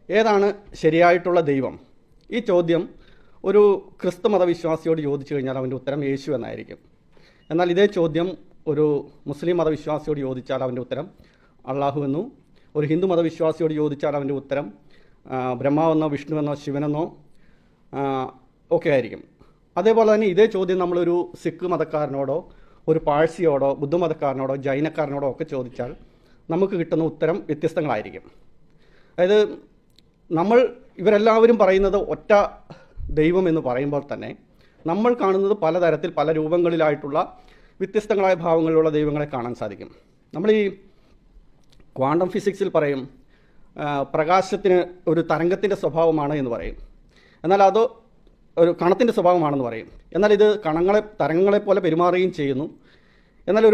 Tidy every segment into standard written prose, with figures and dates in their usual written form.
ഏതാണ് ശരിയായിട്ടുള്ള ദൈവം? ഈ ചോദ്യം ഒരു ക്രിസ്തു മതവിശ്വാസിയോട് ചോദിച്ചു കഴിഞ്ഞാൽ അവൻ്റെ ഉത്തരം യേശു എന്നായിരിക്കും. എന്നാൽ ഇതേ ചോദ്യം ഒരു മുസ്ലിം മതവിശ്വാസിയോട് ചോദിച്ചാൽ അവൻ്റെ ഉത്തരം അള്ളാഹു എന്നും, ഒരു ഹിന്ദു മതവിശ്വാസിയോട് ചോദിച്ചാൽ അവൻ്റെ ഉത്തരം ബ്രഹ്മാവെന്നോ വിഷ്ണുവെന്നോ ശിവനെന്നോ ഒക്കെ ആയിരിക്കും. അതേപോലെ തന്നെ ഇതേ ചോദ്യം നമ്മളൊരു സിഖ് മതക്കാരനോടോ ഒരു പാഴ്സിയോടോ ബുദ്ധമതക്കാരനോടോ ജൈനക്കാരനോടോ ഒക്കെ ചോദിച്ചാൽ നമുക്ക് കിട്ടുന്ന ഉത്തരം വ്യത്യസ്തങ്ങളായിരിക്കും. അതായത് ഇവരെല്ലാവരും പറയുന്നത് ഒറ്റ ദൈവം എന്ന് പറയുമ്പോൾ തന്നെ നമ്മൾ കാണുന്നത് പലതരത്തിൽ പല രൂപങ്ങളിലായിട്ടുള്ള വ്യത്യസ്തങ്ങളായ ഭാവങ്ങളിലുള്ള ദൈവങ്ങളെ കാണാൻ സാധിക്കും. നമ്മൾ ഈ ക്വാണ്ടം ഫിസിക്സിൽ പറയും പ്രകാശത്തിന് ഒരു തരംഗത്തിൻ്റെ സ്വഭാവമാണ് എന്ന് പറയും. എന്നാൽ അത് ഒരു കണത്തിൻ്റെ സ്വഭാവമാണെന്ന് പറയും. എന്നാൽ ഇത് തരംഗങ്ങളെ പോലെ പെരുമാറുകയും ചെയ്യുന്നു. എന്നാൽ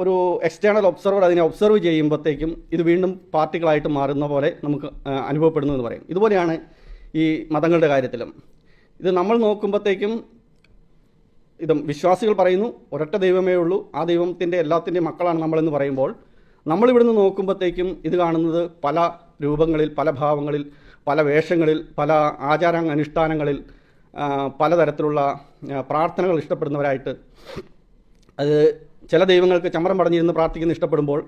ഒരു എക്സ്റ്റേണൽ ഒബ്സർവർ അതിനെ ഒബ്സർവ് ചെയ്യുമ്പോഴത്തേക്കും ഇത് വീണ്ടും പാർട്ടിക്കിളായിട്ട് മാറുന്ന പോലെ നമുക്ക് അനുഭവപ്പെടുന്നു എന്ന് പറയും. ഇതുപോലെയാണ് ഈ മതങ്ങളുടെ കാര്യത്തിലും. ഇത് നമ്മൾ നോക്കുമ്പോഴത്തേക്കും വിശ്വാസികൾ പറയുന്നു ഒരൊറ്റ ദൈവമേ ഉള്ളൂ, ആ ദൈവത്തിൻ്റെ എല്ലാത്തിൻ്റെയും മക്കളാണ് നമ്മളെന്ന് പറയുമ്പോൾ നമ്മളിവിടുന്ന് നോക്കുമ്പോഴത്തേക്കും ഇത് കാണുന്നത് പല രൂപങ്ങളിൽ, പല ഭാവങ്ങളിൽ, പല വേഷങ്ങളിൽ, പല അനുഷ്ഠാനങ്ങളിൽ, പലതരത്തിലുള്ള പ്രാർത്ഥനകൾ ഇഷ്ടപ്പെടുന്നവരായിട്ട്, അത് ചില ദൈവങ്ങൾക്ക് ചമരം പടഞ്ഞിരുന്ന് പ്രാർത്ഥിക്കുന്ന ഇഷ്ടപ്പെടുമ്പോൾ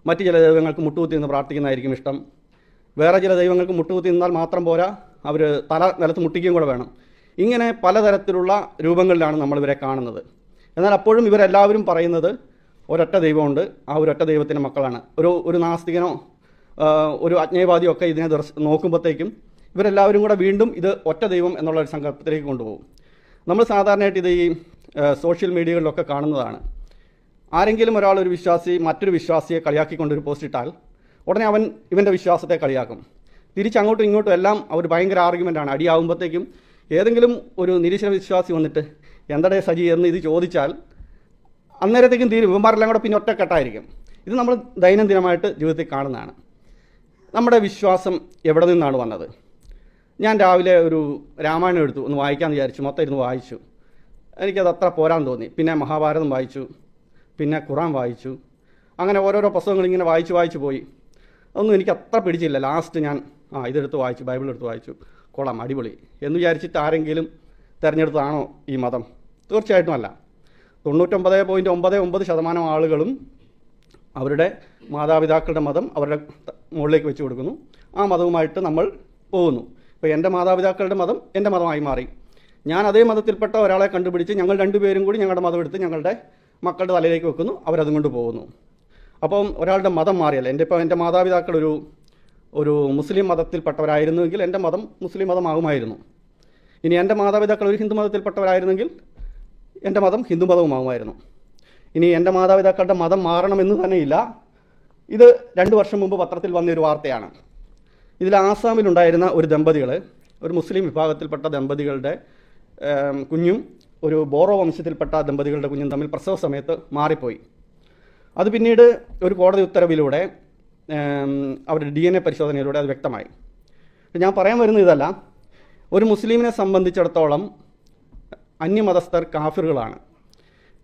മറ്റ് ചില ദൈവങ്ങൾക്ക് മുട്ടുകുത്തി നിന്ന് പ്രാർത്ഥിക്കുന്നതായിരിക്കും ഇഷ്ടം. വേറെ ചില ദൈവങ്ങൾക്ക് മുട്ടുകുത്തി നിന്നാൽ മാത്രം പോരാ, അവർ തല നിലത്ത് മുട്ടിക്കുകയും കൂടെ വേണം. ഇങ്ങനെ പലതരത്തിലുള്ള രൂപങ്ങളിലാണ് നമ്മളിവരെ കാണുന്നത്. എന്നാൽ അപ്പോഴും ഇവരെല്ലാവരും പറയുന്നത് ഒരൊറ്റ ദൈവമുണ്ട്, ആ ഒരൊറ്റ ദൈവത്തിൻ്റെ മക്കളാണ്. ഒരു നാസ്തികനോ ഒരു അജ്ഞേയവാദിയോ ഒക്കെ ഇതിനെ നോക്കുമ്പോഴത്തേക്കും ഇവരെല്ലാവരും കൂടെ വീണ്ടും ഇത് ഒറ്റ ദൈവം എന്നുള്ള ഒരു സങ്കല്പത്തിലേക്ക് കൊണ്ടുപോകും. നമ്മൾ സാധാരണയായിട്ട് ഇത് ഈ സോഷ്യൽ മീഡിയകളിലൊക്കെ കാണുന്നതാണ്. ആരെങ്കിലും ഒരു വിശ്വാസി മറ്റൊരു വിശ്വാസിയെ കളിയാക്കിക്കൊണ്ടൊരു പോസ്റ്റ് ഇട്ടാൽ ഉടനെ അവൻ ഇവൻ്റെ വിശ്വാസത്തെ കളിയാക്കും. തിരിച്ചങ്ങോട്ടും ഇങ്ങോട്ടും എല്ലാം അവർ ഭയങ്കര ആർഗ്യുമെൻ്റാണ്. അടിയാകുമ്പോഴത്തേക്കും ഏതെങ്കിലും ഒരു നിരീശ്വര വിശ്വാസി വന്നിട്ട് എന്തടേ സജി എന്ന് ഇത് ചോദിച്ചാൽ അന്നേരത്തേക്കും തീരും. ഇവന്മാരെല്ലാം കൂടെ പിന്നെ ഒറ്റക്കെട്ടായിരിക്കും. ഇത് നമ്മൾ ദൈനംദിനമായിട്ട് ജീവിതത്തിൽ കാണുന്നതാണ്. നമ്മുടെ വിശ്വാസം എവിടെ നിന്നാണ് വന്നത്? ഞാൻ രാവിലെ ഒരു രാമായണം എടുത്തു, ഒന്ന് വായിക്കാമെന്ന് വിചാരിച്ചു. മൊത്തം ഇരുന്ന് വായിച്ചു. എനിക്കത് അത്ര പോരാൻ തോന്നി. പിന്നെ മഹാഭാരതം വായിച്ചു, പിന്നെ ഖുറാൻ വായിച്ചു. അങ്ങനെ ഓരോരോ പുസ്തകങ്ങൾ ഇങ്ങനെ വായിച്ചു പോയി. അതൊന്നും എനിക്ക് അത്ര പിടിച്ചില്ല. ലാസ്റ്റ് ഞാൻ ഇതെടുത്ത് വായിച്ചു, ബൈബിൾ എടുത്ത് വായിച്ചു. കൊള്ളാം, അടിപൊളി എന്ന് വിചാരിച്ചിട്ട് ആരെങ്കിലും തിരഞ്ഞെടുത്തതാണോ ഈ മതം? തീർച്ചയായിട്ടും അല്ല. 99.99% ആളുകളും അവരുടെ മാതാപിതാക്കളുടെ മതം അവരുടെ മുകളിലേക്ക് വെച്ച് കൊടുക്കുന്നു. ആ മതവുമായിട്ട് നമ്മൾ പോകുന്നു. ഇപ്പോൾ എൻ്റെ മാതാപിതാക്കളുടെ മതം എൻ്റെ മതമായി മാറി. ഞാൻ അതേ മതത്തിൽപ്പെട്ട ഒരാളെ കണ്ടുപിടിച്ച് ഞങ്ങൾ രണ്ടുപേരും കൂടി ഞങ്ങളുടെ മതം എടുത്ത് ഞങ്ങളുടെ മക്കളുടെ തലയിലേക്ക് വെക്കുന്നു, അവരതും കൊണ്ട് പോകുന്നു. അപ്പം ഒരാളുടെ മതം മാറിയല്ല. എൻ്റെ മാതാപിതാക്കൾ ഒരു മുസ്ലിം മതത്തിൽപ്പെട്ടവരായിരുന്നുവെങ്കിൽ എൻ്റെ മതം മുസ്ലിം മതമാകുമായിരുന്നു. ഇനി എൻ്റെ മാതാപിതാക്കൾ ഒരു ഹിന്ദു മതത്തിൽപ്പെട്ടവരായിരുന്നെങ്കിൽ എൻ്റെ മതം ഹിന്ദു മതവുമാകുമായിരുന്നു. ഇനി എൻ്റെ മാതാപിതാക്കളുടെ മതം മാറണമെന്ന് തന്നെയില്ല. ഇത് 2 വർഷം മുമ്പ് പത്രത്തിൽ വന്നൊരു വാർത്തയാണ്. ഇതിൽ ആസാമിലുണ്ടായിരുന്ന ഒരു മുസ്ലിം വിഭാഗത്തിൽപ്പെട്ട ദമ്പതികളുടെ കുഞ്ഞും ഒരു ബോറോ വംശത്തിൽപ്പെട്ട ദമ്പതികളുടെ കുഞ്ഞും തമ്മിൽ പ്രസവ സമയത്ത് മാറിപ്പോയി. അത് പിന്നീട് ഒരു കോടതി ഉത്തരവിലൂടെ അവരുടെ DNA പരിശോധനയിലൂടെ അത് വ്യക്തമായി. ഞാൻ പറയാൻ വരുന്നത് ഇതല്ല. ഒരു മുസ്ലിമിനെ സംബന്ധിച്ചിടത്തോളം അന്യമതസ്ഥർ കാഫിറുകളാണ്.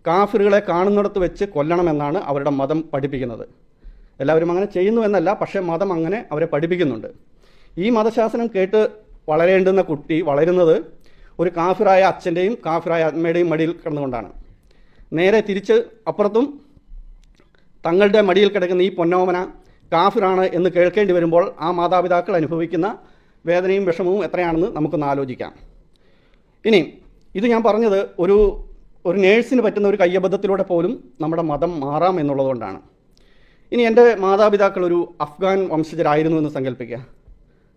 കാഫിറുകളെ കാണുന്നിടത്ത് വെച്ച് കൊല്ലണമെന്നാണ് അവരുടെ മതം പഠിപ്പിക്കുന്നത്. എല്ലാവരും അങ്ങനെ ചെയ്യുന്നു എന്നല്ല, പക്ഷേ മതം അങ്ങനെ അവരെ പഠിപ്പിക്കുന്നുണ്ട്. ഈ മതശാസനം കേട്ട് വളരേണ്ടുന്ന കുട്ടി വളരുന്നത് ഒരു കാഫിറായ അച്ഛൻ്റെയും കാഫിറായ അമ്മയുടെയും മടിയിൽ കിടന്നുകൊണ്ടാണ്. നേരെ തിരിച്ച് അപ്പുറത്തും തങ്ങളുടെ മടിയിൽ കിടക്കുന്ന ഈ പൊന്നോമന കാഫിറാണ് എന്ന് കേൾക്കേണ്ടി വരുമ്പോൾ ആ മാതാപിതാക്കൾ അനുഭവിക്കുന്ന വേദനയും വിഷമവും എത്രയാണെന്ന് നമുക്കൊന്ന് ആലോചിക്കാം. ഇനി ഇത് ഞാൻ പറഞ്ഞത് ഒരു നേഴ്സിന് പറ്റുന്ന ഒരു കയ്യബദ്ധത്തിലൂടെ പോലും നമ്മുടെ മതം മാറാം എന്നുള്ളതുകൊണ്ടാണ്. ഇനി എൻ്റെ മാതാപിതാക്കൾ ഒരു അഫ്ഗാൻ വംശജരായിരുന്നു എന്ന് സങ്കല്പിക്കുക.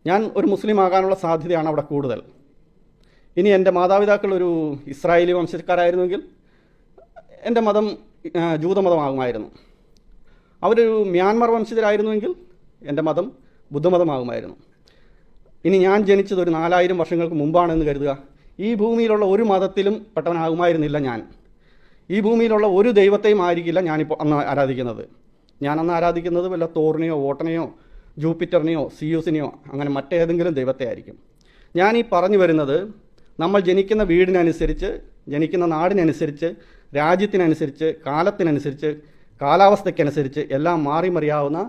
ഞാൻ ഒരു മുസ്ലിം ആകാനുള്ള സാധ്യതയാണ് അവിടെ കൂടുതൽ. ഇനി എൻ്റെ മാതാപിതാക്കൾ ഒരു ഇസ്രായേലി വംശക്കാരായിരുന്നുവെങ്കിൽ എൻ്റെ മതം ജൂതമതമാകുമായിരുന്നു. അവരൊരു മ്യാൻമർ വംശജരായിരുന്നുവെങ്കിൽ എൻ്റെ മതം ബുദ്ധമതമാകുമായിരുന്നു. ഇനി ഞാൻ ജനിച്ചത് ഒരു 4000 വർഷങ്ങൾക്ക് മുമ്പാണെന്ന് കരുതുക. ഈ ഭൂമിയിലുള്ള ഒരു മതത്തിലും പെട്ടവനാകുമായിരുന്നില്ല ഞാൻ. ഈ ഭൂമിയിലുള്ള ഒരു ദൈവത്തെയും ആയിരിക്കില്ല ഞാനിപ്പോൾ അന്ന് ആരാധിക്കുന്നത്. ഞാൻ അന്ന് ആരാധിക്കുന്നത് വല്ല തോറിനെയോ വോട്ടനെയോ ജൂപ്പിറ്ററിനെയോ സിയൂസിനെയോ അങ്ങനെ മറ്റേതെങ്കിലും ദൈവത്തെ ആയിരിക്കും. ഞാൻ ഈ പറഞ്ഞു വരുന്നത് നമ്മൾ ജനിക്കുന്ന വീടിനനുസരിച്ച്, ജനിക്കുന്ന നാടിനനുസരിച്ച്, രാജ്യത്തിനനുസരിച്ച്, കാലത്തിനനുസരിച്ച്, കാലാവസ്ഥയ്ക്കനുസരിച്ച് എല്ലാം മാറി മറിയാവുന്ന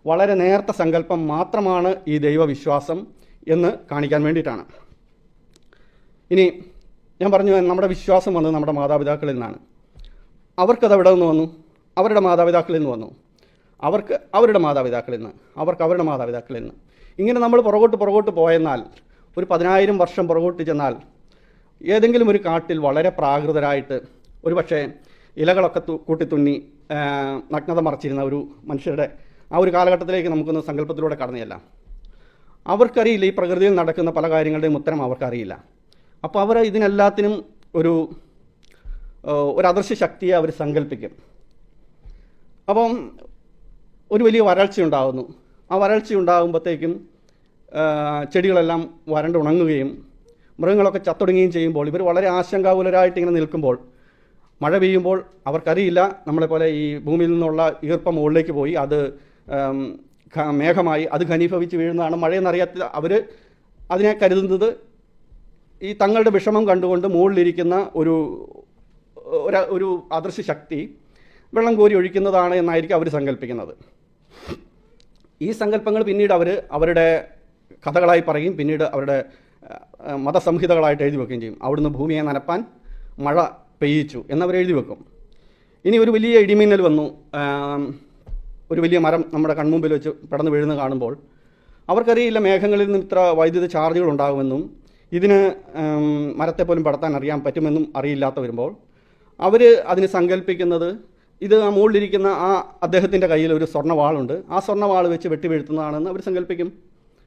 വളരെ നേർത്ത സങ്കല്പം മാത്രമാണ് ഈ ദൈവവിശ്വാസം എന്ന് കാണിക്കാൻ വേണ്ടിയിട്ടാണ്. ഇനി ഞാൻ പറഞ്ഞു, നമ്മുടെ വിശ്വാസം വന്നത് നമ്മുടെ മാതാപിതാക്കളിൽ നിന്നാണ്. അവർക്കത് എവിടെ നിന്ന് വന്നു? അവരുടെ മാതാപിതാക്കളിൽ നിന്ന് വന്നു. അവർക്ക് അവരുടെ മാതാപിതാക്കളിൽ നിന്ന്, അവർക്ക് അവരുടെ മാതാപിതാക്കളിൽ നിന്ന്. ഇങ്ങനെ നമ്മൾ പുറകോട്ട് പോയെന്നാൽ, ഒരു 10,000 വർഷം പുറകോട്ട് ചെന്നാൽ, ഏതെങ്കിലും ഒരു കാട്ടിൽ വളരെ പ്രാകൃതരായിട്ട് ഒരു പക്ഷേ ഇലകളൊക്കെ കൂട്ടിത്തുന്നി നഗ്നത മറച്ചിരുന്ന ഒരു മനുഷ്യരുടെ ആ ഒരു കാലഘട്ടത്തിലേക്ക് നമുക്കൊന്ന് സങ്കല്പത്തിലൂടെ കടന്നു ചെല്ലാം. അവർക്കറിയില്ല ഈ പ്രകൃതിയിൽ നടക്കുന്ന പല കാര്യങ്ങളുടെയും ഉത്തരം അവർക്കറിയില്ല. അപ്പോൾ അവർ ഇതിനെല്ലാത്തിനും ഒരു അദൃശ്യ ശക്തിയെ അവർ സങ്കല്പിക്കും. അപ്പം ഒരു വലിയ വരൾച്ചയുണ്ടാകുന്നു. ആ വരൾച്ചയുണ്ടാകുമ്പോഴത്തേക്കും ചെടികളെല്ലാം വരണ്ടുണങ്ങുകയും മൃഗങ്ങളൊക്കെ ചത്തൊടുങ്ങുകയും ചെയ്യുമ്പോൾ ഇവർ വളരെ ആശങ്കാകുലരായിട്ട് ഇങ്ങനെ നിൽക്കുമ്പോൾ, മഴ പെയ്യുമ്പോൾ അവർക്കറിയില്ല നമ്മളെപ്പോലെ ഈ ഭൂമിയിൽ നിന്നുള്ള ഈർപ്പം മുകളിലേക്ക് പോയി അത് മേഘമായി അത് ഘനീഭവിച്ച് വീഴുന്നതാണ് മഴയെന്നറിയാത്ത അവർ അതിനെ കരുതുന്നത് ഈ തങ്ങളുടെ വിഷമം കണ്ടുകൊണ്ട് മുകളിലിരിക്കുന്ന ഒരു അദൃശ്യ ശക്തി വെള്ളം കോരി ഒഴിക്കുന്നതാണ് എന്നായിരിക്കും അവർ സങ്കല്പിക്കുന്നത്. ഈ സങ്കല്പങ്ങൾ പിന്നീട് അവരുടെ കഥകളായി പറയും, പിന്നീട് അവരുടെ മതസംഹിതകളായിട്ട് എഴുതി വെക്കുകയും ചെയ്യും. അവിടുന്ന് ഭൂമിയെ നനപ്പാൻ മഴ പെയ്യിച്ചു എന്നവർ എഴുതി വെക്കും. ഇനി ഒരു വലിയ ഇടിമിന്നൽ വന്നു, ഒരു വലിയ മരം നമ്മുടെ കൺമുമ്പിൽ വെച്ച് പെടന്ന് വീഴുന്ന കാണുമ്പോൾ അവർക്കറിയില്ല മേഘങ്ങളിൽ നിന്ന് ഇത്ര വൈദ്യുത ചാർജുകൾ ഉണ്ടാകുമെന്നും ഇതിന് മരത്തെ പോലും പെടത്താൻ അറിയാൻ പറ്റുമെന്നും അറിയില്ലാത്ത വരുമ്പോൾ അവർ അതിന് സങ്കല്പിക്കുന്നത് ഇത് ആ മുകളിലിരിക്കുന്ന അദ്ദേഹത്തിൻ്റെ കയ്യിൽ ഒരു സ്വർണ്ണവാളുണ്ട്, ആ സ്വർണ്ണവാൾ വെച്ച് വെട്ടി വീഴ്ത്തുന്നതാണെന്ന് അവർ സങ്കല്പിക്കും.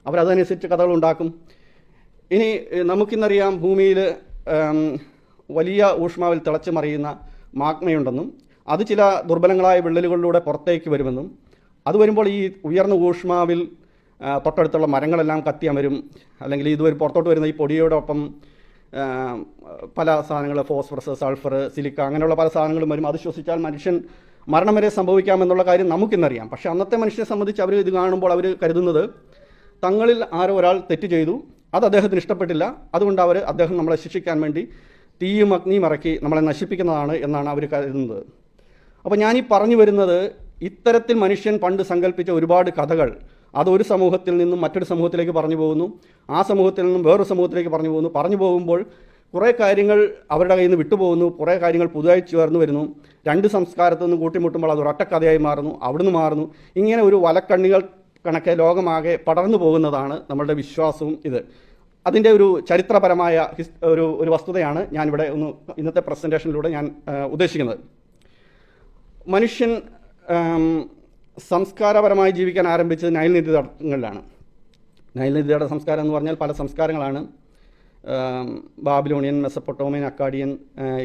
അവരതനുസരിച്ച് കഥകളുണ്ടാക്കും. ഇനി നമുക്കിന്നറിയാം ഭൂമിയിൽ വലിയ ഊഷ്മാവിൽ തിളച്ച് മറിയുന്ന മാഗ്മയുണ്ടെന്നും അത് ചില ദുർബലങ്ങളായ വിള്ളലുകളിലൂടെ പുറത്തേക്ക് വരുമെന്നും അത് വരുമ്പോൾ ഈ ഉയർന്ന ഊഷ്മാവിൽ തൊട്ടടുത്തുള്ള മരങ്ങളെല്ലാം കത്തിയമരും, അല്ലെങ്കിൽ ഇതുവരെ പുറത്തോട്ട് വരുന്ന ഈ പൊടിയോടൊപ്പം പല സാധനങ്ങൾ, ഫോസ്ഫറസ്, സൾഫർ, സിലിക്ക, അങ്ങനെയുള്ള പല സാധനങ്ങളും വരും. അത് ശ്വസിച്ചാൽ മനുഷ്യൻ മരണം വരെ സംഭവിക്കാമെന്നുള്ള കാര്യം നമുക്കിന്നറിയാം. പക്ഷേ അന്നത്തെ മനുഷ്യനെ സംബന്ധിച്ച് അവർ ഇത് കാണുമ്പോൾ അവർ കരുതുന്നത് തങ്ങളിൽ ആരോ ഒരാൾ തെറ്റ് ചെയ്തു, അത് അദ്ദേഹത്തിന് ഇഷ്ടപ്പെട്ടില്ല, അതുകൊണ്ട് അദ്ദേഹം നമ്മളെ ശിക്ഷിക്കാൻ വേണ്ടി തീയും അഗ്നിയും ഇറക്കി നമ്മളെ നശിപ്പിക്കുന്നതാണ് എന്നാണ് അവർ കരുതുന്നത്. അപ്പോൾ ഞാനീ പറഞ്ഞു വരുന്നത്, ഇത്തരത്തിൽ മനുഷ്യൻ പണ്ട് സങ്കല്പിച്ച ഒരുപാട് കഥകൾ അതൊരു സമൂഹത്തിൽ നിന്നും മറ്റൊരു സമൂഹത്തിലേക്ക് പറഞ്ഞു പോകുന്നു, ആ സമൂഹത്തിൽ നിന്നും വേറൊരു സമൂഹത്തിലേക്ക് പറഞ്ഞു പോകുമ്പോൾ കുറേ കാര്യങ്ങൾ അവരുടെ കയ്യിൽ നിന്ന് വിട്ടുപോകുന്നു, കുറേ കാര്യങ്ങൾ പുതുതായി ചേർന്ന് വരുന്നു. രണ്ട് സംസ്കാരത്തിൽ നിന്ന് കൂട്ടിമുട്ടുമ്പോൾ അത് ഒരൊറ്റ കഥയായി മാറുന്നു, അവിടുന്ന് മാറുന്നു. ഇങ്ങനെ ഒരു വലക്കണ്ണികൾ കണക്കെ ലോകമാകെ പടർന്നു പോകുന്നതാണ് നമ്മളുടെ വിശ്വാസവും. അതിൻ്റെ ഒരു ചരിത്രപരമായ ഒരു വസ്തുതയാണ് ഞാനിവിടെ ഇന്നത്തെ പ്രസൻറ്റേഷനിലൂടെ ഞാൻ ഉദ്ദേശിക്കുന്നത്. മനുഷ്യൻ സംസ്കാരപരമായി ജീവിക്കാൻ ആരംഭിച്ചത് നൈൽ നദീതടങ്ങളിലാണ്. നൈൽ നദീതട സംസ്കാരം എന്ന് പറഞ്ഞാൽ പല സംസ്കാരങ്ങളാണ്. Babylonian, Mesopotamian, Akkadian,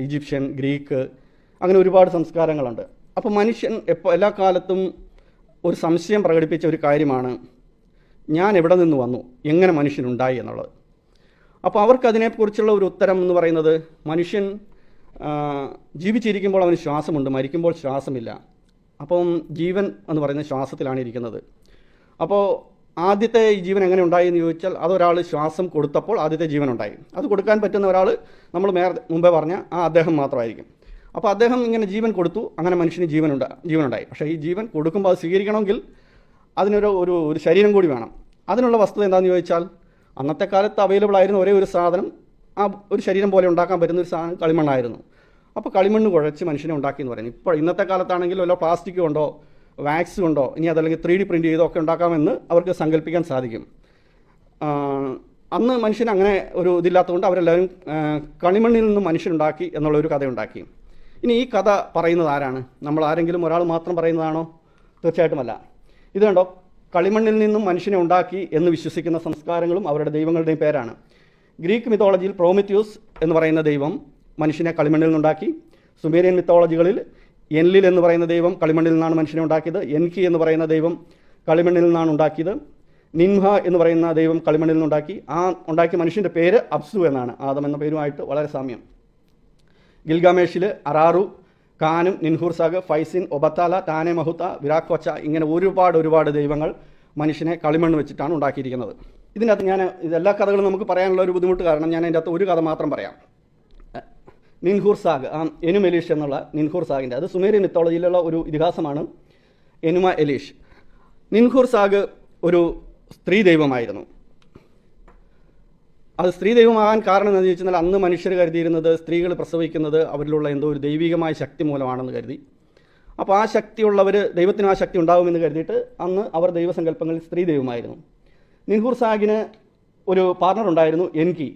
Egyptian, Greek, അങ്ങനെ ഒരുപാട് സംസ്കാരങ്ങളുണ്ട്. അപ്പോൾ മനുഷ്യൻ എല്ലാ കാലത്തും ഒരു സംശയം പ്രകടിപ്പിച്ച ഒരു കാര്യമാണ് ഞാൻ എവിടെ നിന്ന് വന്നു, എങ്ങനെ മനുഷ്യനുണ്ടായി എന്നുള്ളത്. അപ്പോൾ അവർക്കതിനെക്കുറിച്ചുള്ള ഒരു ഉത്തരം എന്ന് പറയുന്നത്, മനുഷ്യൻ ജീവിച്ചിരിക്കുമ്പോൾ അവന് ശ്വാസമുണ്ട്, മരിക്കുമ്പോൾ ശ്വാസമില്ല. അപ്പം ജീവൻ എന്ന് പറയുന്നത് ശ്വാസത്തിലാണ് ഇരിക്കുന്നത്. അപ്പോൾ ആദ്യത്തെ ഈ ജീവൻ എങ്ങനെ ഉണ്ടായി എന്ന് ചോദിച്ചാൽ, അതൊരാൾ ശ്വാസം കൊടുത്തപ്പോൾ ആദ്യത്തെ ജീവൻ ഉണ്ടായി. അത് കൊടുക്കാൻ പറ്റുന്ന ഒരാൾ നമ്മൾ മുമ്പേ പറഞ്ഞ അദ്ദേഹം മാത്രമായിരിക്കും. അപ്പോൾ അദ്ദേഹം ഇങ്ങനെ ജീവൻ കൊടുത്തു, അങ്ങനെ മനുഷ്യന് ജീവനുണ്ടായി. പക്ഷേ ഈ ജീവൻ കൊടുക്കുമ്പോൾ അത് സ്വീകരിക്കണമെങ്കിൽ അതിനൊരു ശരീരം കൂടി വേണം. അതിനുള്ള വസ്തുത എന്താണെന്ന് ചോദിച്ചാൽ, അന്നത്തെ കാലത്ത് അവൈലബിൾ ആയിരുന്ന ഒരേ ഒരു സാധനം, ആ ഒരു ശരീരം പോലെ ഉണ്ടാക്കാൻ പറ്റുന്ന ഒരു സാധനം കളിമണ്ണായിരുന്നു. അപ്പോൾ കളിമണ്ണ് കുഴച്ച് മനുഷ്യനെ ഉണ്ടാക്കി എന്ന് പറയുന്നത്. ഇപ്പോൾ ഇന്നത്തെ കാലത്താണെങ്കിൽ വല്ല പ്ലാസ്റ്റിക് കൊണ്ടോ വാക്സ് കൊണ്ടോ ഇനി അതല്ലെങ്കിൽ 3D പ്രിൻറ്റ് ചെയ്തോ ഒക്കെ ഉണ്ടാക്കാമെന്ന് അവർക്ക് സങ്കല്പിക്കാൻ സാധിക്കും. അന്ന് മനുഷ്യൻ അങ്ങനെ ഒരു ഇതില്ലാത്തതുകൊണ്ട് അവരെല്ലാവരും കളിമണ്ണിൽ നിന്നും മനുഷ്യനുണ്ടാക്കി എന്നുള്ളൊരു കഥയുണ്ടാക്കി. ഇനി ഈ കഥ പറയുന്നത് ആരാണ്? നമ്മൾ ആരെങ്കിലും ഒരാൾ മാത്രം പറയുന്നതാണോ? തീർച്ചയായിട്ടുമല്ല. ഇത് കണ്ടോ, കളിമണ്ണിൽ നിന്നും മനുഷ്യനെ ഉണ്ടാക്കി എന്ന് വിശ്വസിക്കുന്ന സംസ്കാരങ്ങളും അവരുടെ ദൈവങ്ങളുടെയും പേരാണ്. ഗ്രീക്ക് മിത്തോളജിയിൽ പ്രോമിത്യൂസ് എന്ന് പറയുന്ന ദൈവം മനുഷ്യനെ കളിമണ്ണിൽ നിന്നുണ്ടാക്കി. സുമേരിയൻ മിത്തോളജികളിൽ എൻലിൽ എന്ന് പറയുന്ന ദൈവം കളിമണ്ണിൽ നിന്നാണ് മനുഷ്യനെ ഉണ്ടാക്കിയത്. എൻകി എന്ന് പറയുന്ന ദൈവം കളിമണ്ണിൽ നിന്നാണ് ഉണ്ടാക്കിയത്. നിൻഹ എന്ന് പറയുന്ന ദൈവം കളിമണ്ണിൽ നിന്നുണ്ടാക്കി. ഉണ്ടാക്കിയ മനുഷ്യൻ്റെ പേര് അബ്സു എന്നാണ്. ആദം എന്ന പേരുമായിട്ട് വളരെ സാമ്യം. ഗിൽഗാമേഷിൽ അറാറു, കാനും, നിൻഹൂർസാഗ്, ഫൈസിൻ, ഒബത്താല, ടാനെ മഹുത്ത, വിരാക്വച്ച, ഇങ്ങനെ ഒരുപാട് ദൈവങ്ങൾ മനുഷ്യനെ കളിമണ്ണ് വെച്ചിട്ടാണ് ഉണ്ടാക്കിയിരിക്കുന്നത്. ഇതിനകത്ത് ഇതെല്ലാ കഥകളും നമുക്ക് പറയാനുള്ള ഒരു ബുദ്ധിമുട്ട് കാരണം ഞാൻ അതിൻ്റെ അകത്ത് ഒരു കഥ മാത്രം പറയാം. നിൻഹൂർസാഗ്, എനുമ എലീഷ് എന്നുള്ള നിൻഹൂർസാഗിൻ്റെ, അത് സുമേരിയൻ മിത്തോളജിയിലുള്ള ഒരു ഇതിഹാസമാണ്. എനുമ എലീഷ്. നിൻഹൂർസാഗ് ഒരു സ്ത്രീ ദൈവമായിരുന്നു. അത് സ്ത്രീ ദൈവമാകാൻ കാരണം എന്താണെന്ന് ചോദിച്ചാൽ അന്ന് മനുഷ്യർ കരുതിയിരുന്നത് സ്ത്രീകൾ പ്രസവിക്കുന്നത് അവരിലുള്ള എന്തോ ഒരു ദൈവികമായ ശക്തി മൂലമാണെന്ന് കരുതി. അപ്പോൾ ആ ശക്തിയുള്ളവർ, ദൈവത്തിന് ആ ശക്തി ഉണ്ടാകുമെന്ന് കരുതിയിട്ട് അന്ന് അവർ ദൈവസങ്കല്പങ്ങളിൽ സ്ത്രീ ദൈവമായിരുന്നു. നിൻഹൂർ സാഹിന് ഒരു പാർട്ണർ ഉണ്ടായിരുന്നു, എൻകി.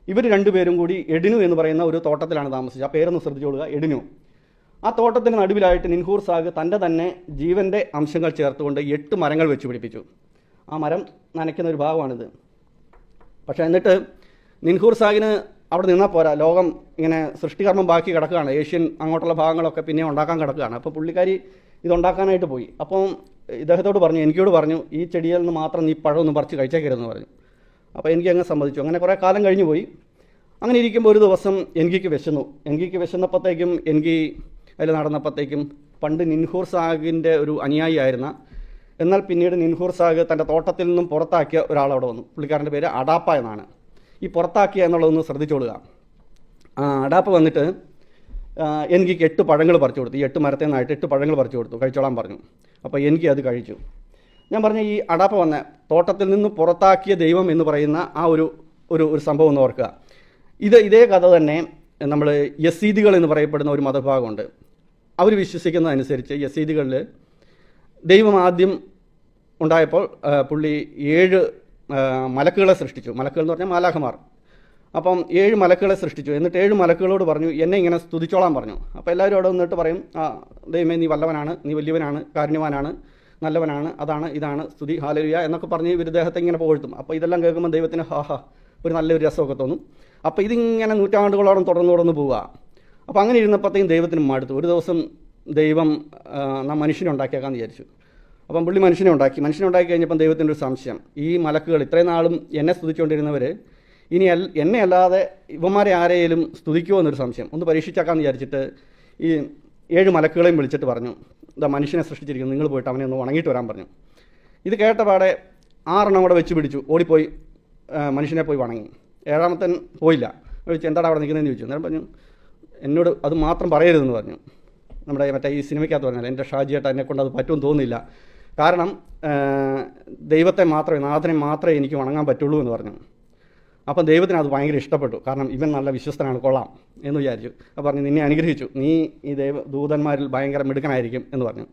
ഇവർ രണ്ടുപേരും കൂടി എഡിനു എന്ന് പറയുന്ന ഒരു തോട്ടത്തിലാണ് താമസിച്ചത്. ആ പേരൊന്ന് ശ്രദ്ധിച്ചോളുക, എഡിനു. ആ തോട്ടത്തിന് നടുവിലായിട്ട് നിൻഹൂർ സാഗ് തൻ്റെ തന്നെ ജീവൻ്റെ അംശങ്ങൾ ചേർത്തുകൊണ്ട് 8 മരങ്ങൾ വെച്ച് പിടിപ്പിച്ചു. ആ മരം നനയ്ക്കുന്ന ഒരു ഭാഗമാണിത്. പക്ഷേ എന്നിട്ട് നിൻഹൂർ സാഗിന് അവിടെ നിന്നാൽ പോരാ, ലോകം ഇങ്ങനെ സൃഷ്ടികർമ്മം ബാക്കി കിടക്കുകയാണ്, ഏഷ്യൻ അങ്ങോട്ടുള്ള ഭാഗങ്ങളൊക്കെ പിന്നെ ഉണ്ടാക്കാൻ കിടക്കുകയാണ്. അപ്പോൾ പുള്ളിക്കാരി ഇതുണ്ടാക്കാനായിട്ട് പോയി. അപ്പം ഇദ്ദേഹത്തോട് പറഞ്ഞു, എനിക്കോട് പറഞ്ഞു, ഈ ചെടിയിൽ നിന്ന് മാത്രം നീ പഴമൊന്നും പറിച്ച് കഴിച്ചേക്കരുതെന്ന് പറഞ്ഞു. അപ്പോൾ എനിക്ക് അങ്ങ് സമ്മതിച്ചു. അങ്ങനെ കുറേ കാലം കഴിഞ്ഞു പോയി. അങ്ങനെ ഇരിക്കുമ്പോൾ ഒരു ദിവസം എൻകിക്ക് വിശന്നു. എൻകിക്ക് വിശന്നപ്പോഴത്തേക്കും അതിൽ നടന്നപ്പോഴത്തേക്കും പണ്ട് നിൻഹൂർ സാഗിൻ്റെ ഒരു അനുയായിയായിരുന്ന, എന്നാൽ പിന്നീട് നിൻഹൂർ സാഗ് തൻ്റെ തോട്ടത്തിൽ നിന്നും പുറത്താക്കിയ ഒരാളവിടെ വന്നു. പുള്ളിക്കാരൻ്റെ പേര് അഡാപ്പ എന്നാണ്. ഈ പുറത്താക്കിയ എന്നുള്ളതൊന്ന് ശ്രദ്ധിച്ചോളുക. അഡാപ്പ വന്നിട്ട് എനിക്ക് 8 പഴങ്ങൾ പറിച്ചു കൊടുത്തു. ഈ 8 മരത്തിൽ നിന്നായിട്ട് 8 പഴങ്ങൾ പറിച്ചു കൊടുത്തു, കഴിച്ചോളാൻ പറഞ്ഞു. അപ്പോൾ എനിക്ക് അത് കഴിച്ചു. ഞാൻ പറഞ്ഞ ഈ അഡാപ്പ വന്ന തോട്ടത്തിൽ നിന്ന് പുറത്താക്കിയ ദൈവം എന്ന് പറയുന്ന ആ ഒരു സംഭവം ഒന്ന് ഓർക്കുക. ഇതേ കഥ തന്നെ നമ്മൾ യസീദികൾ എന്ന് പറയപ്പെടുന്ന ഒരു മതഭാഗമുണ്ട്. അവർ വിശ്വസിക്കുന്നതനുസരിച്ച് യസീദികളിൽ ദൈവം ആദ്യം ഉണ്ടായപ്പോൾ പുള്ളി 7 മലക്കുകളെ സൃഷ്ടിച്ചു. മലക്കുകൾ എന്ന് പറഞ്ഞാൽ മാലാഖമാർ. അപ്പം 7 മലക്കുകളെ സൃഷ്ടിച്ചു. എന്നിട്ട് 7 മലക്കുകളോട് പറഞ്ഞു, എന്നെ ഇങ്ങനെ സ്തുതിച്ചോളാൻ പറഞ്ഞു. അപ്പോൾ എല്ലാവരും അവിടെ വന്നിട്ട് പറയും, ദൈവമേ നീ വല്ലവനാണ്, നീ വലിയവനാണ്, കാരുണ്യവാനാണ്, നല്ലവനാണ്, അതാണ് ഇതാണ്, സ്തുതി, ഹല്ലേലൂയ എന്നൊക്കെ പറഞ്ഞ് ഇവർ ദേഹത്തെ ഇങ്ങനെ പുകഴ്ത്തും. അപ്പോൾ ഇതെല്ലാം കേൾക്കുമ്പോൾ ദൈവത്തിന് ഒരു നല്ലൊരു രസമൊക്കെ തോന്നും. അപ്പോൾ ഇതിങ്ങനെ നൂറ്റാണ്ടുകളോളം തുടർന്ന് പോവുക. അപ്പോൾ അങ്ങനെ ഇരുന്നപ്പോഴത്തേക്കും ദൈവത്തിന് മടുത്തു. ഒരു ദിവസം ദൈവം നാം മനുഷ്യനെ ഉണ്ടാക്കിയേക്കാന്ന് വിചാരിച്ചു. അപ്പം പുള്ളി മനുഷ്യനെ ഉണ്ടാക്കി കഴിഞ്ഞപ്പം ദൈവത്തിൻ്റെ ഒരു സംശയം, ഈ മലക്കുകൾ ഇത്രയും നാളും എന്നെ സ്തുതിച്ചുകൊണ്ടിരുന്നവർ ഇനി എന്നെ അല്ലാതെ ഇവന്മാരെ ആരെയും സ്തുതിക്കുമോ എന്നൊരു സംശയം. ഒന്ന് പരീക്ഷിച്ചേക്കാമെന്ന് വിചാരിച്ചിട്ട് ഈ 7 മലക്കുകളെയും വിളിച്ചിട്ട് പറഞ്ഞു, ഇതാ മനുഷ്യനെ സൃഷ്ടിച്ചിരിക്കുന്നു, നിങ്ങൾ പോയിട്ട് അവനെ ഒന്ന് ഉണങ്ങിയിട്ട് വരാൻ പറഞ്ഞു. ഇത് കേട്ടപാടെ 6 കൂടെ വെച്ച് പിടിച്ചു, ഓടിപ്പോയി മനുഷ്യനെ പോയി വണങ്ങി. 7-മത്തൻ പോയില്ല. ചോദിച്ചു, എന്താണ് അവിടെ നിൽക്കുന്നതെന്ന് ചോദിച്ചു. അന്നേരം പറഞ്ഞു, എന്നോട് അത് മാത്രം പറയരുതെന്ന് പറഞ്ഞു. നമ്മുടെ മറ്റേ ഈ സിനിമയ്ക്കകത്ത് പറഞ്ഞാൽ എൻ്റെ ഷാജിയേട്ട എന്നെക്കൊണ്ട് അത് പറ്റുമെന്ന് തോന്നുന്നില്ല, കാരണം ദൈവത്തെ മാത്രമേ, നാഥനെ മാത്രമേ എനിക്ക് വണങ്ങാൻ പറ്റുള്ളൂ എന്ന് പറഞ്ഞു. അപ്പം ദൈവത്തിന് അത് ഭയങ്കര ഇഷ്ടപ്പെട്ടു, കാരണം ഇവൻ നല്ല വിശ്വസ്തനാണ്, കൊള്ളാം എന്ന് വിചാരിച്ചു. അപ്പോൾ പറഞ്ഞു, നിന്നെ അനുഗ്രഹിച്ചു, നീ ഈ ദൂതന്മാരിൽ ഭയങ്കര മിടുക്കനായിരിക്കും എന്ന് പറഞ്ഞു.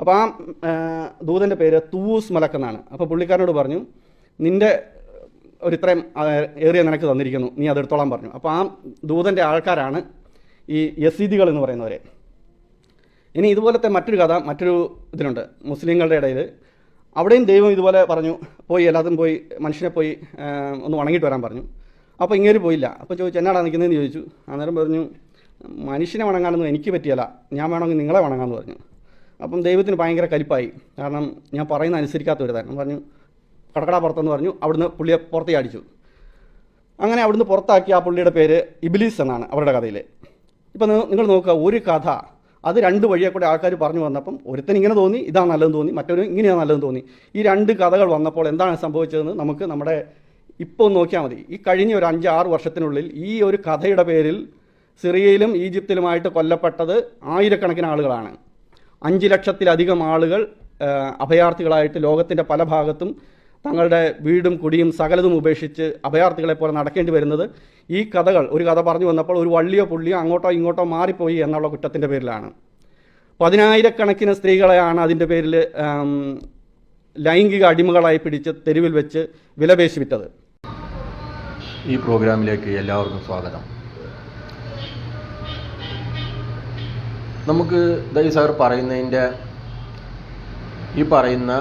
അപ്പോൾ ആ ദൂതൻ്റെ പേര് തൂസ് മലക്ക് എന്നാണ്. അപ്പോൾ പുള്ളിക്കാരനോട് പറഞ്ഞു, നിൻ്റെ ഇത്രയും ഏറിയ നിനക്ക് തന്നിരിക്കുന്നു, നീ അതെടുത്തോളാൻ പറഞ്ഞു. അപ്പോൾ ആ ദൂതൻ്റെ ആൾക്കാരാണ് ഈ യസീദികൾ എന്ന് പറയുന്നവരെ. ഇനി ഇതുപോലത്തെ മറ്റൊരു കഥ മറ്റൊരു ഇതിലുണ്ട് മുസ്ലിങ്ങളുടെ ഇടയിൽ. അവിടെയും ദൈവം ഇതുപോലെ പറഞ്ഞു, എല്ലാതും പോയി മനുഷ്യനെ പോയി ഒന്ന് വണങ്ങിയിട്ട് വരാൻ പറഞ്ഞു. അപ്പോൾ ഇങ്ങേര് പോയില്ല. അപ്പോൾ ചോദിച്ചു, എന്നാടാ നിൽക്കുന്നതെന്ന് ചോദിച്ചു. അന്നേരം പറഞ്ഞു, മനുഷ്യനെ വണങ്ങാനൊന്നും എനിക്ക് പറ്റിയല്ല, ഞാൻ വേണമെങ്കിൽ നിങ്ങളെ വണങ്ങാമെന്ന് പറഞ്ഞു. അപ്പം ദൈവത്തിന് ഭയങ്കര കലിപ്പായി, കാരണം ഞാൻ പറയുന്ന അനുസരിക്കാത്തവരുതായിരുന്നു. പറഞ്ഞു, കടക്കടാ പുറത്തെന്ന് പറഞ്ഞു. അവിടുന്ന് പുള്ളിയെ പുറത്തേക്ക് അടിച്ചു. അങ്ങനെ അവിടുന്ന് പുറത്താക്കി. ആ പുള്ളിയുടെ പേര് ഇബ്ലീസ് എന്നാണ് അവരുടെ കഥയിൽ. ഇപ്പം നിങ്ങൾ നോക്കുക, ഒരു കഥ അത് 2 വഴിയെ കൂടെ ആൾക്കാർ പറഞ്ഞു വന്നപ്പം ഒരുത്തൻ ഇങ്ങനെ തോന്നി, ഇതാണ് നല്ലതെന്ന് തോന്നി, മറ്റൊരു ഇങ്ങനെയാണ് നല്ലതെന്ന് തോന്നി. ഈ 2 കഥകൾ വന്നപ്പോൾ എന്താണ് സംഭവിച്ചതെന്ന് നമുക്ക് നമ്മുടെ ഇപ്പോൾ നോക്കിയാൽ മതി. ഈ കഴിഞ്ഞ ഒരു 5-6 വർഷത്തിനുള്ളിൽ ഈ ഒരു കഥയുടെ പേരിൽ സിറിയയിലും ഈജിപ്തിലുമായിട്ട് കൊല്ലപ്പെട്ടത് ആയിരക്കണക്കിന് ആളുകളാണ്. 5 ലക്ഷത്തിലധികം ആളുകൾ അഭയാർത്ഥികളായിട്ട് ലോകത്തിൻ്റെ പല ഭാഗത്തും തങ്ങളുടെ വീടും കുടിയും സകലതും ഉപേക്ഷിച്ച് അഭയാർത്ഥികളെ പോലെ നടക്കേണ്ടി വരുന്നത് ഈ കഥകൾ, ഒരു കഥ പറഞ്ഞു വന്നപ്പോൾ ഒരു വള്ളിയോ പുള്ളിയോ അങ്ങോട്ടോ ഇങ്ങോട്ടോ മാറിപ്പോയി എന്നുള്ള കുറ്റത്തിൻ്റെ പേരിലാണ്. 10,000-കണക്കിന് സ്ത്രീകളെയാണ് അതിൻ്റെ പേരിൽ ലൈംഗിക അടിമകളായി പിടിച്ച് തെരുവിൽ വെച്ച് വിലപേശി വിറ്റത്. ഈ പ്രോഗ്രാമിലേക്ക് എല്ലാവർക്കും സ്വാഗതം. നമുക്ക് ദൈ സാർ പറയുന്നതിൻ്റെ ഈ പറയുന്ന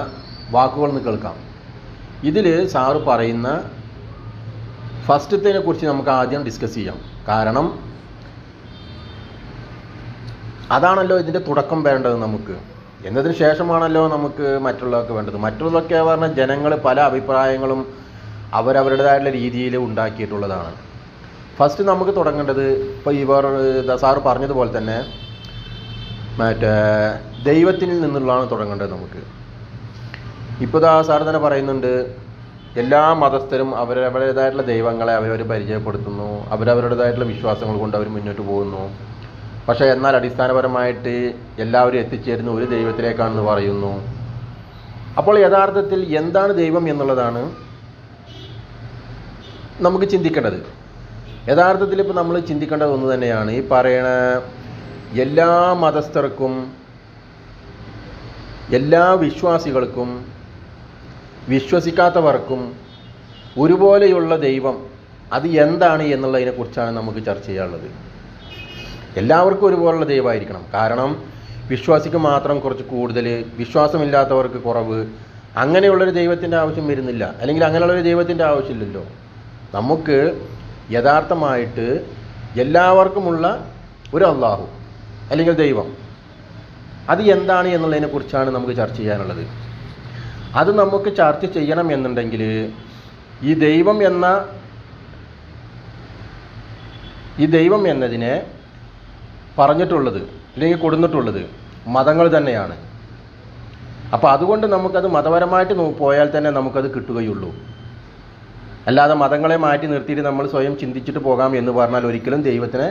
വാക്കുകളൊന്ന് കേൾക്കാം. ഇതിൽ സാറ് പറയുന്ന ഫസ്റ്റത്തേനെ കുറിച്ച് നമുക്ക് ആദ്യം ഡിസ്കസ് ചെയ്യാം. കാരണം അതാണല്ലോ ഇതിൻ്റെ തുടക്കം വേണ്ടത് നമുക്ക്. എന്നതിന് ശേഷമാണല്ലോ നമുക്ക് മറ്റുള്ളതൊക്കെ വേണ്ടത്. മറ്റുള്ളതൊക്കെ പറഞ്ഞാൽ ജനങ്ങൾ പല അഭിപ്രായങ്ങളും അവരവരുടേതായിട്ടുള്ള രീതിയിൽ ഉണ്ടാക്കിയിട്ടുള്ളതാണ്. ഫസ്റ്റ് നമുക്ക് തുടങ്ങേണ്ടത് ഇപ്പോൾ സാറ് പറഞ്ഞതുപോലെ തന്നെ മറ്റേ ദൈവത്തിൽ നിന്നുള്ളതാണ് തുടങ്ങേണ്ടത് നമുക്ക്. ഇപ്പോൾ സാർ തന്നെ പറയുന്നുണ്ട്, എല്ലാ മതസ്ഥരും അവരവരുടേതായിട്ടുള്ള ദൈവങ്ങളെ അവരവർ പരിചയപ്പെടുത്തുന്നു, അവരവരുടേതായിട്ടുള്ള വിശ്വാസങ്ങൾ കൊണ്ട് അവർ മുന്നോട്ട് പോകുന്നു. പക്ഷേ എന്നാൽ അടിസ്ഥാനപരമായിട്ട് എല്ലാവരും എത്തിച്ചേരുന്ന ഒരു ദൈവത്തിലേക്കാണെന്ന് പറയുന്നു. അപ്പോൾ യഥാർത്ഥത്തിൽ എന്താണ് ദൈവം എന്നുള്ളതാണ് നമുക്ക് ചിന്തിക്കേണ്ടത്. യഥാർത്ഥത്തിൽ ഇപ്പോൾ നമ്മൾ ചിന്തിക്കേണ്ടത് ഒന്ന് തന്നെയാണ്. ഈ പറയണ എല്ലാ മതസ്ഥർക്കും എല്ലാ വിശ്വാസികൾക്കും വിശ്വസിക്കാത്തവർക്കും ഒരുപോലെയുള്ള ദൈവം അത് എന്താണ് എന്നുള്ളതിനെക്കുറിച്ചാണ് നമുക്ക് ചർച്ച ചെയ്യാനുള്ളത്. എല്ലാവർക്കും ഒരുപോലുള്ള ദൈവമായിരിക്കണം. കാരണം വിശ്വാസിക്ക് മാത്രം കുറച്ച് കൂടുതൽ, വിശ്വാസമില്ലാത്തവർക്ക് കുറവ്, അങ്ങനെയുള്ളൊരു ദൈവത്തിൻ്റെ ആവശ്യം വരുന്നില്ല. അല്ലെങ്കിൽ അങ്ങനെയുള്ളൊരു ദൈവത്തിൻ്റെ ആവശ്യമില്ലല്ലോ. നമുക്ക് യഥാർത്ഥമായിട്ട് എല്ലാവർക്കുമുള്ള ഒരു അള്ളാഹു അല്ലെങ്കിൽ ദൈവം അത് എന്താണ് എന്നുള്ളതിനെക്കുറിച്ചാണ് നമുക്ക് ചർച്ച ചെയ്യാനുള്ളത്. അത് നമുക്ക് ചർച്ച ചെയ്യണം എന്നുണ്ടെങ്കിൽ ഈ ദൈവം എന്നതിനെ പറഞ്ഞിട്ടുള്ളത് അല്ലെങ്കിൽ കൊടുത്തിട്ടുള്ളത് മതങ്ങൾ തന്നെയാണ്. അപ്പോൾ അതുകൊണ്ട് നമുക്കത് മതപരമായിട്ട് പോയാൽ തന്നെ നമുക്കത് കിട്ടുകയുള്ളൂ. അല്ലാതെ മതങ്ങളെ മാറ്റി നിർത്തിയിട്ട് നമ്മൾ സ്വയം ചിന്തിച്ചിട്ട് പോകാം എന്ന് പറഞ്ഞാൽ ഒരിക്കലും ദൈവത്തിനെ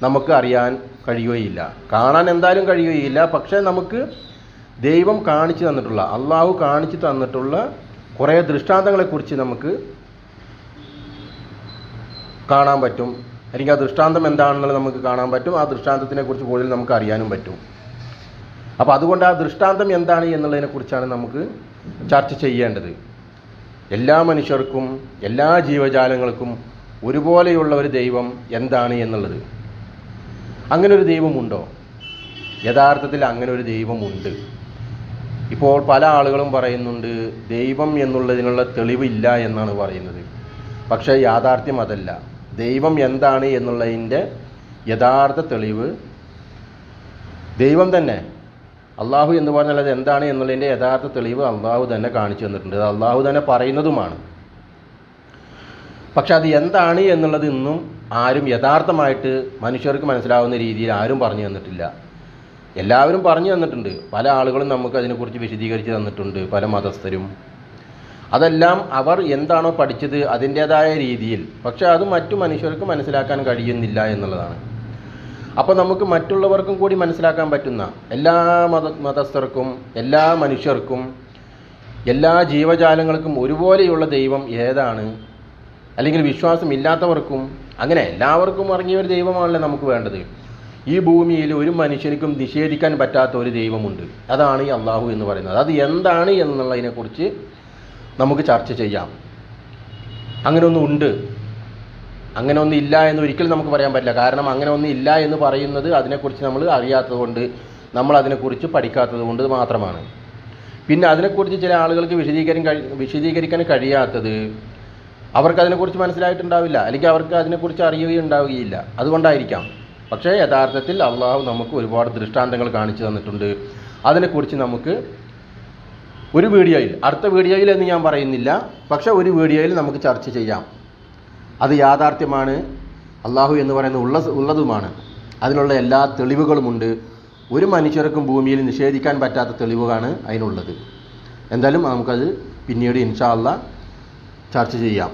നമുക്ക് അറിയാൻ കഴിയുകയില്ല, കാണാൻ എന്തായാലും കഴിയുകയില്ല. പക്ഷേ നമുക്ക് ദൈവം കാണിച്ചു തന്നിട്ടുള്ള, അള്ളാഹു കാണിച്ചു തന്നിട്ടുള്ള കുറേ ദൃഷ്ടാന്തങ്ങളെക്കുറിച്ച് നമുക്ക് കാണാൻ പറ്റും. അല്ലെങ്കിൽ ആ ദൃഷ്ടാന്തം എന്താണെന്നുള്ളത് നമുക്ക് കാണാൻ പറ്റും. ആ ദൃഷ്ടാന്തത്തിനെക്കുറിച്ച് കൂടുതൽ നമുക്ക് അറിയാനും പറ്റും. അപ്പോൾ അതുകൊണ്ട് ആ ദൃഷ്ടാന്തം എന്താണ് എന്നുള്ളതിനെക്കുറിച്ചാണ് നമുക്ക് ചർച്ച ചെയ്യേണ്ടത്. എല്ലാ മനുഷ്യർക്കും എല്ലാ ജീവജാലങ്ങൾക്കും ഒരുപോലെയുള്ള ഒരു ദൈവം എന്താണ് എന്നുള്ളത്. അങ്ങനെ ഒരു ദൈവമുണ്ടോ? യഥാർത്ഥത്തിൽ അങ്ങനെ ഒരു ദൈവമുണ്ട്. ഇപ്പോൾ പല ആളുകളും പറയുന്നുണ്ട് ദൈവം എന്നുള്ളതിനുള്ള തെളിവില്ല എന്നാണ് പറയുന്നത്. പക്ഷേ യാഥാർത്ഥ്യം അതല്ല. ദൈവം എന്താണ് എന്നുള്ളതിൻ്റെ യഥാർത്ഥ തെളിവ് ദൈവം തന്നെ, അള്ളാഹു എന്ന് പറഞ്ഞാൽ അത് എന്താണ് എന്നുള്ളതിൻ്റെ യഥാർത്ഥ തെളിവ് അള്ളാഹു തന്നെ കാണിച്ചു തന്നിട്ടുണ്ട്. അത് അള്ളാഹു തന്നെ പറയുന്നതുമാണ്. പക്ഷെ അത് എന്താണ് എന്നുള്ളത് ഇന്നും ആരും യഥാർത്ഥമായിട്ട് മനുഷ്യർക്ക് മനസ്സിലാവുന്ന രീതിയിൽ ആരും പറഞ്ഞു തന്നിട്ടില്ല. എല്ലാവരും പറഞ്ഞു തന്നിട്ടുണ്ട്. പല ആളുകളും നമുക്ക് അതിനെക്കുറിച്ച് വിശദീകരിച്ച് തന്നിട്ടുണ്ട്, പല മതസ്ഥരും. അതെല്ലാം അവർ എന്താണോ പഠിച്ചത് അതിൻ്റേതായ രീതിയിൽ. പക്ഷേ അത് മറ്റു മനുഷ്യർക്ക് മനസ്സിലാക്കാൻ കഴിയുന്നില്ല എന്നുള്ളതാണ്. അപ്പോൾ നമുക്ക് മറ്റുള്ളവർക്കും കൂടി മനസ്സിലാക്കാൻ പറ്റുന്ന, എല്ലാ മതസ്ഥർക്കും എല്ലാ മനുഷ്യർക്കും എല്ലാ ജീവജാലങ്ങൾക്കും ഒരുപോലെയുള്ള ദൈവം ഏതാണ്, അല്ലെങ്കിൽ വിശ്വാസമില്ലാത്തവർക്കും അങ്ങനെ എല്ലാവർക്കും ഇറങ്ങിയ ഒരു ദൈവമാണല്ലോ നമുക്ക് വേണ്ടത്. ഈ ഭൂമിയിൽ ഒരു മനുഷ്യനിക്കും നിഷേധിക്കാൻ പറ്റാത്ത ഒരു ദൈവമുണ്ട്. അതാണ് ഈ അള്ളാഹു എന്ന് പറയുന്നത്. അത് എന്താണ് എന്നുള്ളതിനെക്കുറിച്ച് നമുക്ക് ചർച്ച ചെയ്യാം. അങ്ങനെ ഒന്നും ഉണ്ട്, അങ്ങനെ ഒന്നും ഇല്ല എന്ന് ഒരിക്കലും നമുക്ക് പറയാൻ പറ്റില്ല. കാരണം അങ്ങനെ ഒന്നും ഇല്ല എന്ന് പറയുന്നത് അതിനെക്കുറിച്ച് നമ്മൾ അറിയാത്തതുകൊണ്ട്, നമ്മൾ അതിനെക്കുറിച്ച് പഠിക്കാത്തത് കൊണ്ട് മാത്രമാണ്. പിന്നെ അതിനെക്കുറിച്ച് ചില ആളുകൾക്ക് വിശദീകരിക്കാൻ കഴിയാത്തത് അവർക്കതിനെക്കുറിച്ച് മനസ്സിലായിട്ടുണ്ടാവില്ല, അല്ലെങ്കിൽ അവർക്ക് അതിനെക്കുറിച്ച് അറിയുകയുണ്ടാവുകയില്ല. അതുകൊണ്ടായിരിക്കാം. പക്ഷേ യഥാർത്ഥത്തിൽ അള്ളാഹു നമുക്ക് ഒരുപാട് ദൃഷ്ടാന്തങ്ങൾ കാണിച്ചു തന്നിട്ടുണ്ട്. അതിനെക്കുറിച്ച് നമുക്ക് ഒരു വീഡിയോയിൽ, അടുത്ത വീഡിയോയിൽ എന്ന് ഞാൻ പറയുന്നില്ല, പക്ഷേ ഒരു വീഡിയോയിൽ നമുക്ക് ചർച്ച ചെയ്യാം. അത് യാഥാർത്ഥ്യമാണ്, അള്ളാഹു എന്ന് പറയുന്നത് ഉള്ളതുമാണ്. അതിനുള്ള എല്ലാ തെളിവുകളുമുണ്ട്. ഒരു മനുഷ്യർക്കും ഭൂമിയിൽ നിഷേധിക്കാൻ പറ്റാത്ത തെളിവുകളാണ് അതിനുള്ളത്. എന്തായാലും നമുക്കത് പിന്നീട് ഇൻഷാ അല്ലാഹ് ചർച്ച ചെയ്യാം.